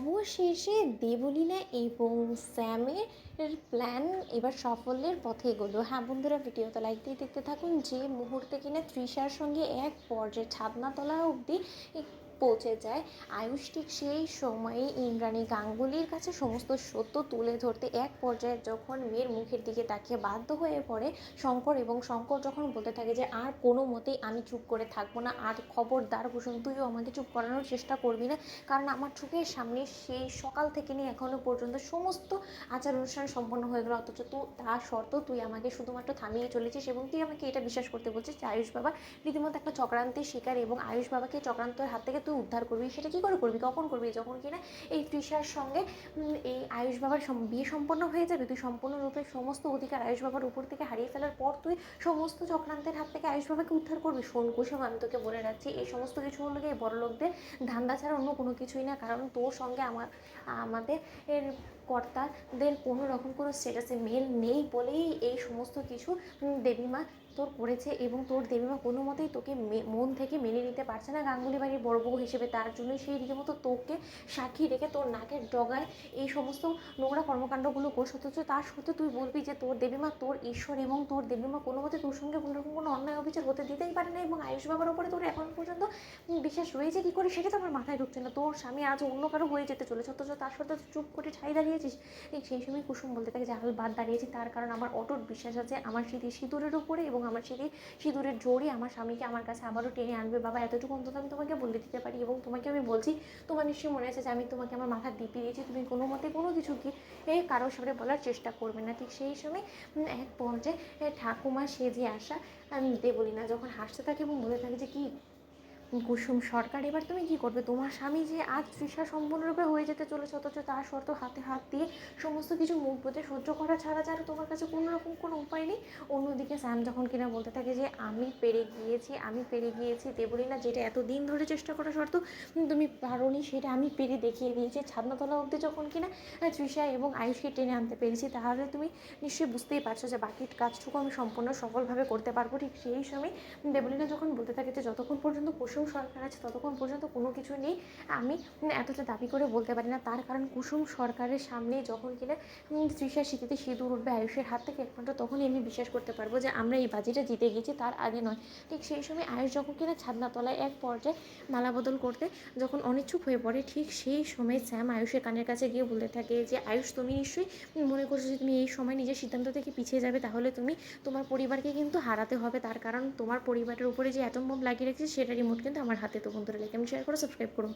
অবশেষে দেবলীনা এবং স্যামের প্ল্যান এবার সাফল্যের পথে এগোলো। হ্যাঁ বন্ধুরা, ভিডিওতে লাইক দিয়ে দেখতে থাকুন। যে মুহূর্তে কিনা তৃষার সঙ্গে এক পর্যায়ে ছাদনাতলা অবধি পৌঁছে যায় আয়ুষ, ঠিক সেই সময়ে ইন্দ্রাণী গাঙ্গুলির কাছে সমস্ত সত্য তুলে ধরতে এক পর্যায়ে যখন মেয়ের মুখের দিকে তাকিয়ে বাধ্য হয়ে পড়ে শঙ্কর, এবং শঙ্কর যখন বলতে থাকে যে আর কোনো মতেই আমি চুপ করে থাকবো না, আর খবরদার কুসুম তুইও আমাকে চুপ করানোর চেষ্টা করবি না, কারণ আমার চোখের সামনে সেই সকাল থেকে নিয়ে এখনও পর্যন্ত সমস্ত আচার অনুষ্ঠান সম্পন্ন হয়ে গেলো, অথচ তো তা শর্ত তুই আমাকে শুধুমাত্র থামিয়ে চলেছিস এবং তুই আমাকে এটা বিশ্বাস করতে বলছিস যে আয়ুষ বাবা রীতিমতো একটা চক্রান্তের শিকার এবং আয়ুষ বাবাকে চক্রান্তের হাত থেকে তুই উদ্ধার করবি। সেটা কী করে করবি, কখন করবি, যখন কিনা এই তৃষার সঙ্গে এই আয়ুষ বাবার বিয়ে সম্পন্ন হয়ে যাবে, তুই সম্পূর্ণরূপে সমস্ত অধিকার আয়ুষ বাবার উপর থেকে হারিয়ে ফেলার পর তুই সমস্ত চক্রান্তের হাত থেকে আয়ুষ বাবাকে উদ্ধার করবি। শোন কুসুম, আমি তোকে বলে রাখছি, এই সমস্ত কিছু হলো গিয়ে বড়লোকদের ধান্দা ছাড়া অন্য কোনো কিছুই না, কারণ তোর সঙ্গে আমাদের কর্তাদের কোনো রকম কোনো স্ট্যাটাসে মেল নেই বলেই এই সমস্ত কিছু দেবীমা তোর করেছে, এবং তোর দেবীমা কোনো মতেই তোকে মন থেকে মেনে নিতে পারছে না গাঙ্গুলি বাড়ির বড় বউ হিসেবে। তার জন্যই সেই রীতিমতো তোকে সাক্ষী রেখে তোর নাকের ডগায় এই সমস্ত নোংরা কর্মকাণ্ডগুলো করছে, অথচ তার সত্ত্বেও তুই বলবি যে তোর দেবীমা তোর ঈশ্বর এবং তোর দেবীমা কোনো মতে তোর সঙ্গে কোনো রকম কোনো অন্যায় অবিচার হতে দিতেই পারে না, এবং আয়ুষ বাবার ওপরে তোর এখন পর্যন্ত বিশ্বাস রয়েছে কী করে সেটা তো আমার মাথায় ঢুকছে না। তোর স্বামী আজ অন্য কারো হয়ে যেতে চলেছে, অথচ তার সত্ত্বেও চুপ করে ঠাই দাঁড়িয়েছিস। ঠিক সেই সময় কুসুম বলতে থাকে যে আল বাদ দাঁড়িয়েছি তার কারণ আমার অটুট বিশ্বাস আছে আমার সিঁদুরের উপরে, এবং আমার সিঁদুরের জোরই আমার স্বামীকে আমার কাছে আবারও টেনে আনবে। বাবা, এতটুকু অন্তত আমি তোমাকে বলে দিতে পারি, এবং তোমাকে আমি বলছি, তোমার নিশ্চয়ই মনে আছে যে আমি তোমাকে আমার মাথার দিপি দিয়েছি, তুমি কোনো মতে কোনো কিছু কি কারোর সামনে বলার চেষ্টা করবে না। ঠিক সেই সময় এক পর্যায়ে ঠাকুমা সেজে আসা দেবলীনা যখন হাসতে থাকে এবং বলে থাকে যে কি কুসুম সরকার, এবার তুমি কী করবে, তোমার স্বামী যে আজ তৃষা সম্পূর্ণরূপে হয়ে যেতে চলেছে, অথচ তার শর্ত হাতে হাত দিয়ে সমস্ত কিছু মুখ বুঝে সহ্য করা ছাড়া যার তোমার কাছে কোনো রকম কোনো উপায় নেই। অন্যদিকে স্যাম যখন কিনা বলতে থাকে যে আমি পেরে গিয়েছি দেবলীনা, যেটা এতদিন ধরে চেষ্টা করা শর্ত তুমি পারোনি, সেটা আমি পেরে দেখিয়ে দিয়েছি ছাদনাতলা অবধি যখন কিনা তৃষা এবং আয়ুষকে টেনে আনতে পেরেছি, তাহলে তুমি নিশ্চয়ই বুঝতেই পারছো যে বাকি কাজটুকু আমি সম্পূর্ণ সফলভাবে করতে পারবো। ঠিক সেই সময় দেবলীনা যখন বলতে থাকে যে যতক্ষণ পর্যন্ত কুসুম সরকার আছে ততক্ষণ পর্যন্ত কোনো কিছু নেই, আমি এতটা দাবি করে বলতে পারি না, তার কারণ কুসুম সরকারের সামনে যখন কিনা তৃষার স্মৃতিতে সিঁদুর উঠবে আয়ুষের হাত থেকে, একমাত্র তখনই আমি বিশ্বাস করতে পারবো যে আমরা এই বাজিটা জিতে গেছি, তার আগে নয়। ঠিক সেই সময় আয়ুষ যখন কিনা ছাদনাতলায় এক পর্যায়ে মালা বদল করতে যখন অনিচ্ছুক হয়ে পড়ে, ঠিক সেই সময় স্যাম আয়ুষের কানের কাছে গিয়ে বলতে থাকে যে আয়ুষ, তুমি নিশ্চয়ই মনে করছো যে তুমি এই সময় নিজের সিদ্ধান্ত থেকে পিছিয়ে যাবে, তাহলে তুমি তোমার পরিবারকে কিন্তু হারাতে হবে, তার কারণ তোমার পরিবারের উপরে যে অ্যাটম বোম লাগিয়ে রেখেছে সেটা রিমোট কিন্তু আমার হাতে। তো বন্ধুরা, লাইক এন্ড শেয়ার করো, সাবস্ক্রাইব করো।